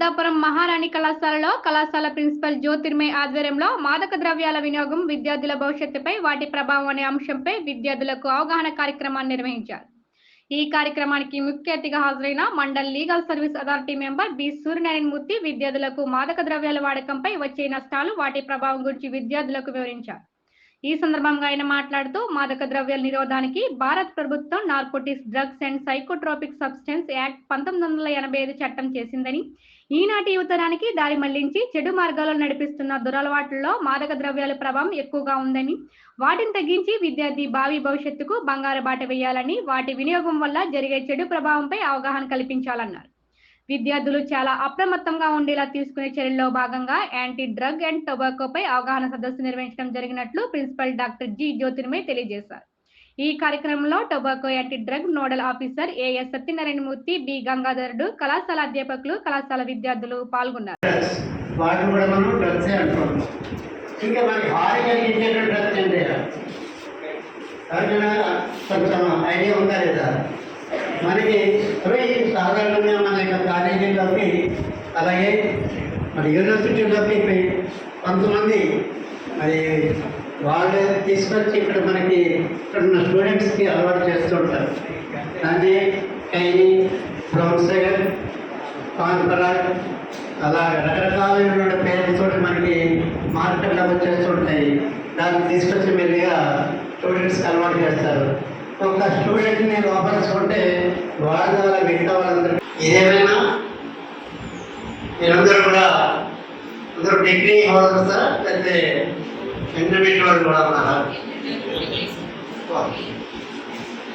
పెద్దాపురం మహారాణి కళాశాలలో కళాశాల ప్రిన్సిపల్ జ్యోతిర్మయ్ ఆధ్వర్యంలో మాదక ద్రవ్యాల వినియోగం విద్యార్థుల భవిష్యత్తుపై వాటి ప్రభావం అనే అంశంపై విద్యార్థులకు అవగాహన కార్యక్రమాన్ని నిర్వహించారు. ఈ కార్యక్రమానికి ముఖ్య అతిథిగా హాజరైన mandal legal service authority member B Suryanarayana Murthy విద్యార్థులకు మాదక ద్రవ్యాల వాడకంపై వచ్చే నష్టాలు, వాటి ప్రభావం గురించి విద్యార్థులకు వివరించారు. ఈ సందర్భంగా ఆయన మాట్లాడుతూ మాదక ద్రవ్యాల నిరోధానికి భారత ప్రభుత్వం narcotics, drugs and psychotropic substance act 1985 చట్టం చేసిందని, ఈనాటి యువతరానికి దారి మళ్లించి చెడు మార్గాల్లో నడిపిస్తున్న దురలవాట్లలో మాదక ద్రవ్యాల ప్రభావం ఎక్కువగా ఉందని, వాటిని తగ్గించి విద్యార్థి భావి భవిష్యత్తుకు బంగారు బాట వేయాలని, వాటి వినియోగం వల్ల జరిగే చెడు ప్రభావంపై అవగాహన కల్పించాలన్నారు. విద్యార్థులు చాలా అప్రమత్తంగా ఉండేలా తీసుకునే చర్యల్లో భాగంగా యాంటీ డ్రగ్ అండ్ టొబాకోపై అవగాహన సదస్సు నిర్వహించడం జరిగినట్లు ప్రిన్సిపల్ డాక్టర్ జి జ్యోతిర్మయ్ తెలియజేశారు. ఈ కార్యక్రమంలో tobacco anti drug nodal officer AS Satyanarayana Murthy, B Gangadharudu, కళాశాల అధ్యాపకులు, కళాశాల విద్యార్థులు పాల్గొన్నారు. మనకి సాధారణంగా మన యొక్క కాలేజీలోకి అలాగే మన యూనివర్సిటీలోకి కొంతమంది మరి వాళ్ళు తీసుకొచ్చి ఇక్కడ మనకి ఇక్కడ ఉన్న స్టూడెంట్స్కి అలవాటు చేస్తుంటారు. దాన్ని కైని, బ్రౌన్ షుగర్, కాన్ఫరాట్ అలా రకరకాలైన పేరుతో మనకి మార్కెట్లో వచ్చేస్తుంటాయి. దాన్ని తీసుకొచ్చి మెల్లిగా స్టూడెంట్స్కి అలవాటు చేస్తారు. ఒక స్టూడెంట్ని లోపరుచుకుంటే వాళ్ళ ద్వారా మిగతా వాళ్ళందరూ ఏదేమైనా మీరందరూ కూడా అందరూ డిగ్రీ హోల్డర్సా లేకపోతే ఇంటర్మీడియట్ వాళ్ళు కూడా ఉన్నారా?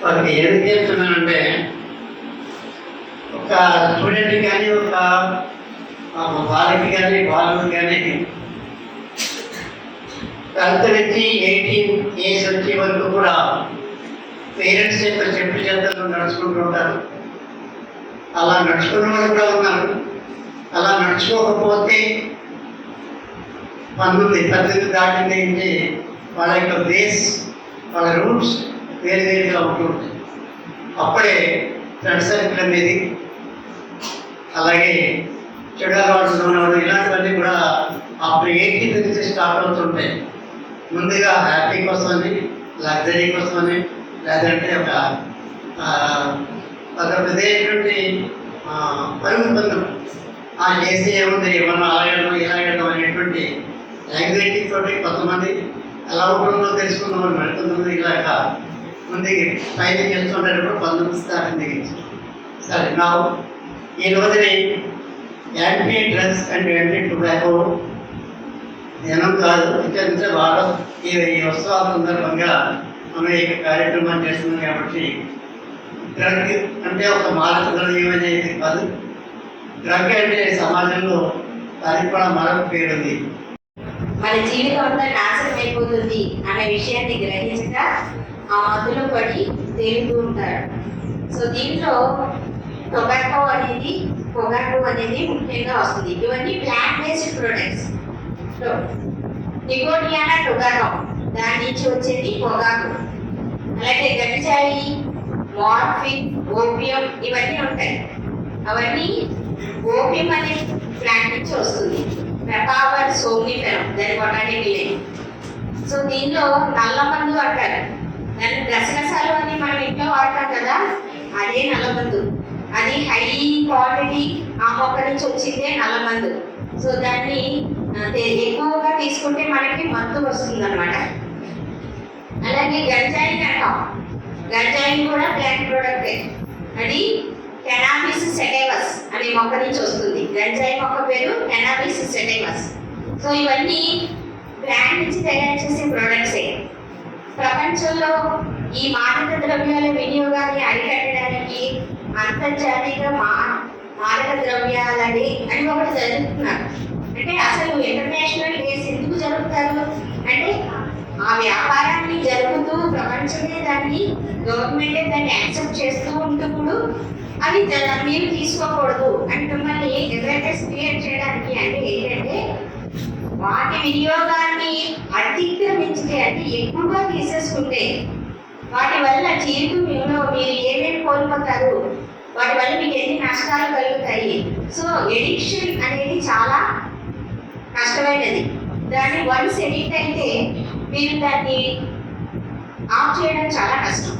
వాళ్ళకి ఎందుకు చెప్తున్నానంటే ఒక స్టూడెంట్ కానీ ఒక వాళ్ళకి కానీ వాళ్ళకి కానీ 12th నుంచి 18 ఏజ్ వచ్చే వరకు కూడా పేరెంట్స్ యొక్క చెప్పు చేతలు నడుచుకుంటూ ఉంటారు. అలా నడుచుకున్న వాళ్ళు కూడా ఉన్నారు. అలా నడుచుకోకపోతే 18 దాటిన నుంచి వాళ్ళ యొక్క బేస్, వాళ్ళ రూట్స్ వేరువేరుగా ఉంటుంటాయి. అప్పుడే ఫ్రెండ్ సర్కిల్ అనేది, అలాగే చెడు అలవాట్లు ఉన్నవాడు, ఇలాంటివన్నీ కూడా అప్పుడు 18 నుంచి స్టార్ట్ అవుతుంటాయి. ముందుగా హ్యాపీ కోసమని, లగ్జరీ కోసమని, లేదంటే ఒక విధమైనటువంటి పరుగుబంధం చేసి ఏముంది ఏమన్నా అలాగడం ఇలాగడం అనేటువంటి యాంగ్జైటీ తోటి కొంతమంది ఎలా ఉంటుందో తెలుసుకుందామని మరికొంతమంది ఇలాగ ముందుకి ట్రైనింగ్ చేస్తుంటారు. 19 స్థానం దిగించి సరే నా ఈ రోజుని anti drugs and anti tobacco దినం కాదు, ఇంకా బాగా ఈ ఉత్సవాల సందర్భంగా మనం ఈ కార్యక్రమాన్ని చేస్తున్నాం. కాబట్టి డ్రగ్ అంటే ఒక మాదక ద్రవ్యం అనేది కాదు. డ్రగ్ అంటే సమాజంలో దానికి కూడా మరొక పేరు ఉంది. మన జీవితం అంతా నాశనం అయిపోతుంది అనే విషయాన్ని గ్రహించక ఆ మధ్యలో పడి తేలుతూ ఉంటారు. సో దీంట్లో టొబాకో అనేది, పొగాకు అనేది ముఖ్యంగా వస్తుంది. ఇవన్నీ plant based products. Nicotiana tobacco, దాని నుంచి వచ్చేది పొగాకు. అలాగే గంజాయి, మార్ఫిన్, ఓపియం ఇవన్నీ ఉంటాయి. అవన్నీ ఓపియం అనే ప్లాంట్ నుంచి వస్తుంది. పెపావర్ సోమ్నిఫెరం, దాని బొటానికల్ నేమ్. సో దీనిలో నల్ల మందు అంటారు. దాన్ని గసగసాలు అని మనం ఇంట్లో వాడతాం కదా, అదే నల్లమందు. అది హై క్వాలిటీ ఆ మొక్క నుంచి వచ్చిందే నల్లమందు. సో దాన్ని ఎక్కువగా తీసుకుంటే మనకి మత్తు వస్తుంది అనమాట. అలాగే గంజాయి అంటాం. గంజాయి కూడా ప్లాంట్ ప్రోడక్టే. అది కెనాబిస్ సెటైవస్ అనే మొక్క నుంచి వస్తుంది. గంజాయి మొక్క పేరు కెనాబిస్ సెటైవస్. సో ఇవన్నీ ప్లాంట్ నుంచి తయారు చేసే ప్రోడక్ట్సే. ప్రపంచంలో ఈ మాదక ద్రవ్యాల వినియోగాన్ని అరికట్టడానికి అంతర్జాతీయ మాదక ద్రవ్యాల డే అని ఒకటి జరుపుతున్నారు. అంటే అసలు ఇంటర్నేషనల్ డేస్ ఎందుకు జరుపుతారు అంటే, ఆ వ్యాపారాన్ని జరుపుతూ ప్రపంచమే దాన్ని, గవర్నమెంటే దాన్ని యాక్సెప్ట్ చేస్తూ ఉంటుప్పుడు అది మీరు తీసుకోకూడదు అని మిమ్మల్ని అవేర్నెస్ క్రియేట్ చేయడానికి. అంటే ఏంటంటే వాటి వినియోగాన్ని అతిక్రమించితే, అంటే ఎక్కువగా తీసేసుకుంటే వాటి వల్ల జీవితంలో మీరు ఏమేమి కోల్పోతారు, వాటి వల్ల మీకు ఎన్ని నష్టాలు కలుగుతాయి అవుతాయి. సో ఎడిక్షన్ అనేది చాలా కష్టమైనది. దాన్ని వన్స్ ఎడిక్ట్ అయితే మీరు దాన్ని ఆఫ్ చేయడం చాలా కష్టం.